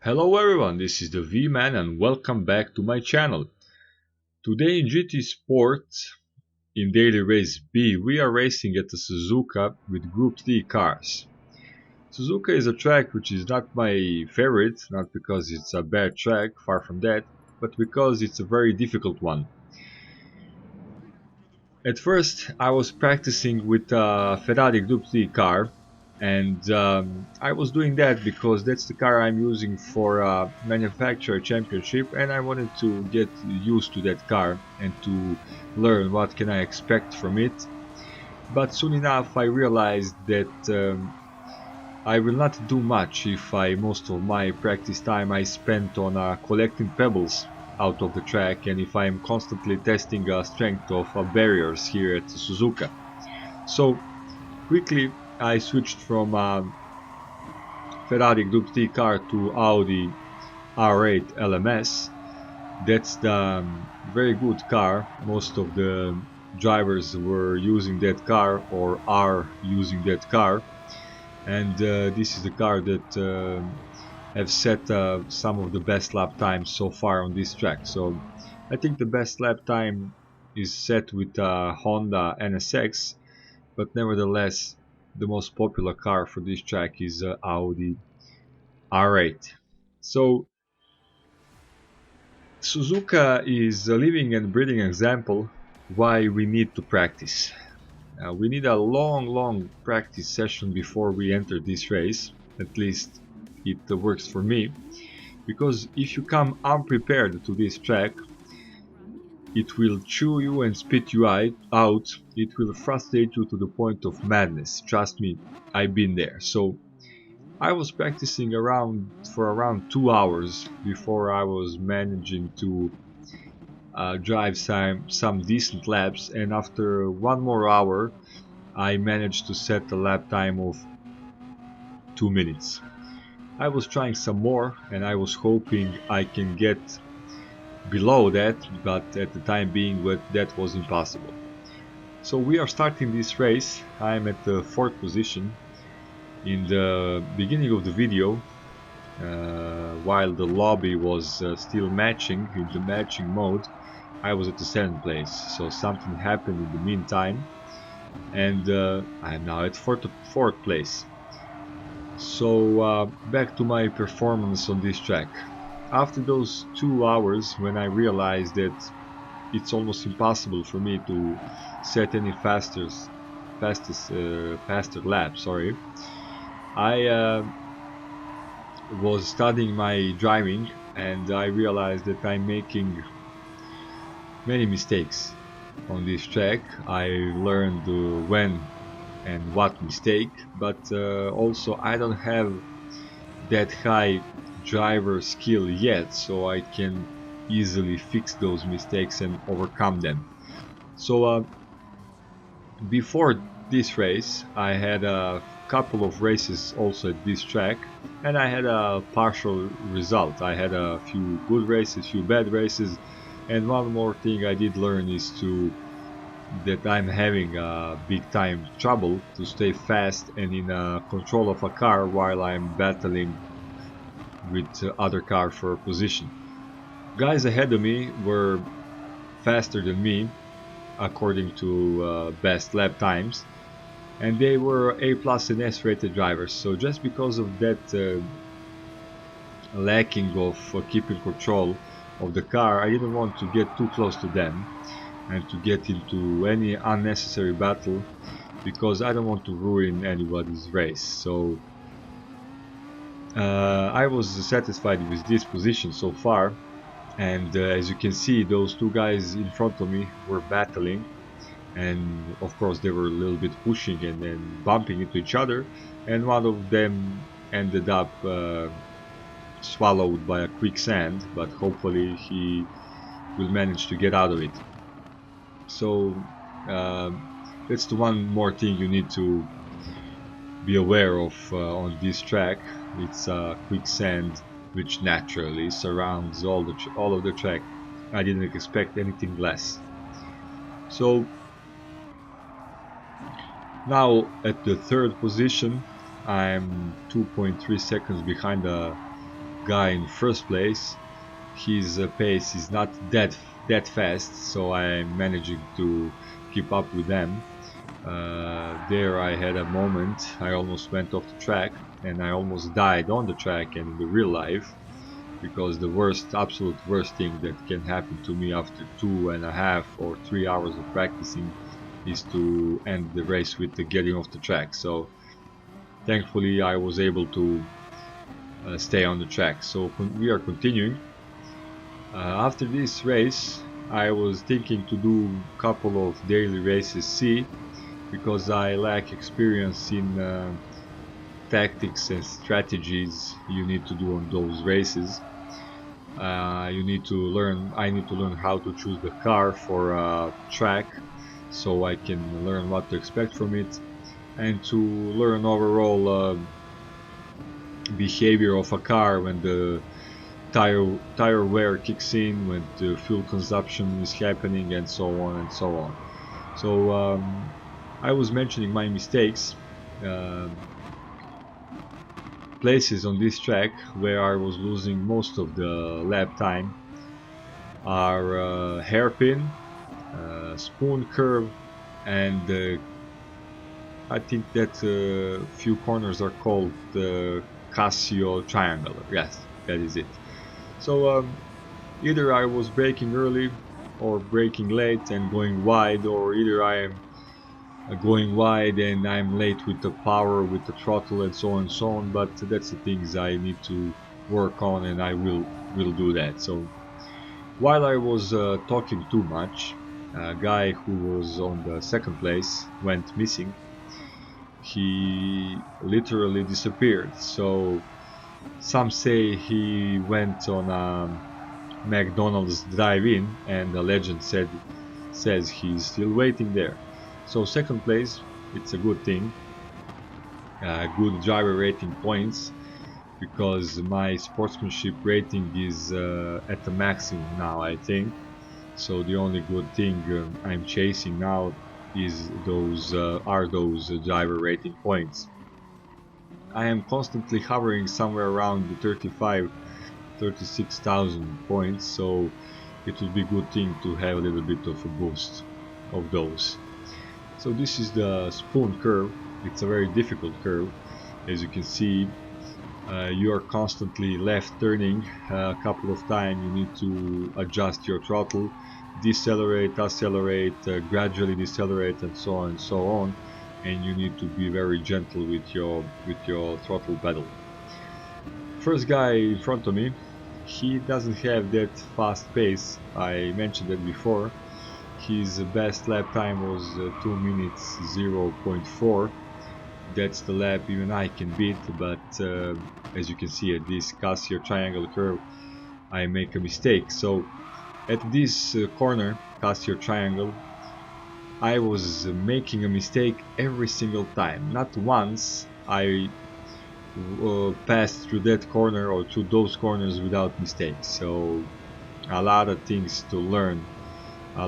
Hello everyone, this is the V-Man and welcome back to my channel. Today in GT Sport, in Daily Race B, we are racing at the Suzuka with Group 3 cars. Suzuka is a track which is not my favorite, not because it's a bad track, far from that, but because it's a very difficult one. At first I was practicing with a Ferrari Group 3 car, and I was doing that because that's the car I'm using for manufacturer championship, and I wanted to get used to that car and to learn what can I expect from it. But soon enough I realized that I will not do much if most of my practice time I spent on collecting pebbles out of the track, and if I'm constantly testing the strength of barriers here at Suzuka. So quickly I switched from Ferrari Group 3 car to Audi R8 LMS. That's the very good car. Most of the drivers were using that car or are using that car, and this is the car that have set some of the best lap times so far on this track. So I think the best lap time is set with Honda NSX, but nevertheless the most popular car for this track is Audi R8. So Suzuka is a living and breathing example why we need to practice. We need a long practice session before we enter this race. At least it works for me, because if you come unprepared to this track, it will chew you and spit you out. It will frustrate you to the point of madness. Trust me, I've been there. So I was practicing for around 2 hours before I was managing to drive some decent laps, and after one more hour I managed to set a lap time of 2 minutes. I was trying some more and I was hoping I can get below that, but at the time being that was impossible. So we are starting this race. I am at the 4th position. In the beginning of the video, while the lobby was still matching, in the matching mode, I was at the 7th place. So something happened in the meantime, and I am now at 4th place. So back to my performance on this track. After those 2 hours, when I realized that it's almost impossible for me to set any faster lap, I was studying my driving, and I realized that I'm making many mistakes on this track. I learned when and what mistake, but also I don't have that high driver skill yet, so I can easily fix those mistakes and overcome them. So before this race I had a couple of races also at this track, and I had a partial result. I had a few good races, few bad races, and one more thing I did learn is that I'm having big time trouble to stay fast and in control of a car while I'm battling with other cars for position. Guys ahead of me were faster than me according to best lap times, and they were A+ and S rated drivers. So just because of that lacking of keeping control of the car, I didn't want to get too close to them and to get into any unnecessary battle, because I don't want to ruin anybody's race. So I was satisfied with this position so far, and as you can see, those two guys in front of me were battling, and of course they were a little bit pushing and then bumping into each other, and one of them ended up swallowed by a quicksand, but hopefully he will manage to get out of it. So that's the one more thing you need to be aware of on this track. It's quicksand which naturally surrounds all of the track. I didn't expect anything less. So now at the 3rd position, I'm 2.3 seconds behind the guy in first place. His pace is not that fast, so I'm managing to keep up with them. There I had a moment. I almost went off the track, and I almost died on the track and in the real life, because the worst, absolute worst thing that can happen to me after 2.5 or 3 hours of practicing is to end the race with the getting off the track. So thankfully I was able to stay on the track. So we are continuing. After this race, I was thinking to do a couple of daily races C, because I lack experience in tactics and strategies you need to do on those races. You need to learn. I need to learn how to choose the car for a track, so I can learn what to expect from it, and to learn overall behavior of a car when the tire wear kicks in, when the fuel consumption is happening, and so on and so on. So I was mentioning my mistakes. Places on this track where I was losing most of the lap time are hairpin, spoon curve, and I think that few corners are called the Casio triangle. Yes, that is it. So either I was braking early or braking late and going wide, or either I am going wide and I'm late with the power, with the throttle, and so on and so on. But that's the things I need to work on, and I will do that. So while I was talking too much, a guy who was on the second place went missing. He literally disappeared. So some say he went on a McDonald's drive-in, and the legend says he's still waiting there. So second place, it's a good thing. Good driver rating points, because my sportsmanship rating is at the maximum now, I think. So the only good thing I'm chasing now is those driver rating points. I am constantly hovering somewhere around the 35, 36,000 points, so it would be a good thing to have a little bit of a boost of those. So this is the spoon curve. It's a very difficult curve. As you can see, you are constantly left turning a couple of times. You need to adjust your throttle, decelerate, accelerate, gradually decelerate, and so on and so on. And you need to be very gentle with your throttle pedal. First guy in front of me, he doesn't have that fast pace. I mentioned that before. His best lap time was 2 minutes 0.4. That's the lap even I can beat, but as you can see at this Casio triangle curve, I make a mistake. So at this corner, Casio triangle, I was making a mistake every single time. Not once I passed through that corner or through those corners without mistakes. So a lot of things to learn, a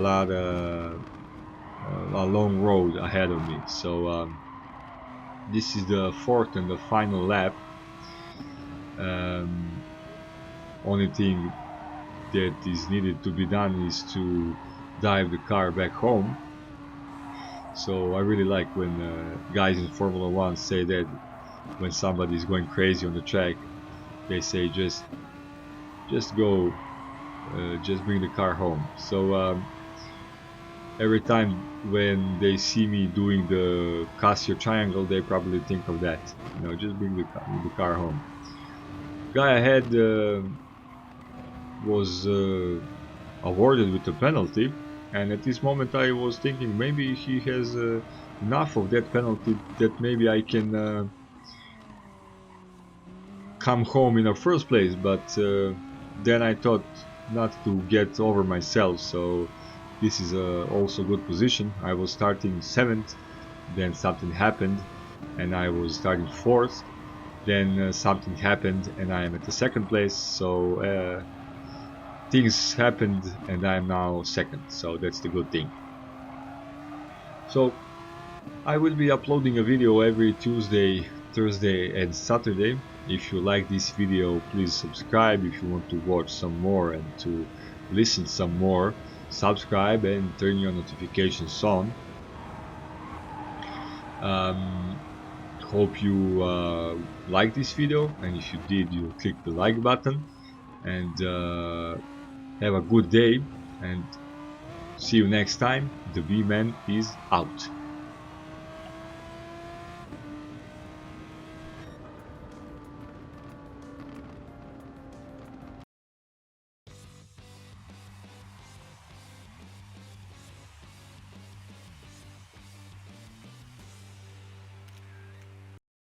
long road ahead of me. So this is the fourth and the final lap. Only thing that is needed to be done is to drive the car back home. So I really like when guys in Formula 1 say that when somebody is going crazy on the track, they say just go, just bring the car home. So every time when they see me doing the Casio triangle, they probably think of that. Just bring the car home. Guy ahead was awarded with a penalty, and at this moment I was thinking maybe he has enough of that penalty that maybe I can come home in the first place. But then I thought not to get over myself, so this is also good position. I was starting 7th, then something happened and I was starting 4th, then something happened and I am at the 2nd place. So things happened and I am now 2nd, so that's the good thing. So I will be uploading a video every Tuesday, Thursday and Saturday. If you like this video, please subscribe. If you want to watch some more and to listen some more, subscribe and turn your notifications on. um, Hope you like this video, and if you did, you click the like button, and have a good day, and see you next time. The B-Man is out.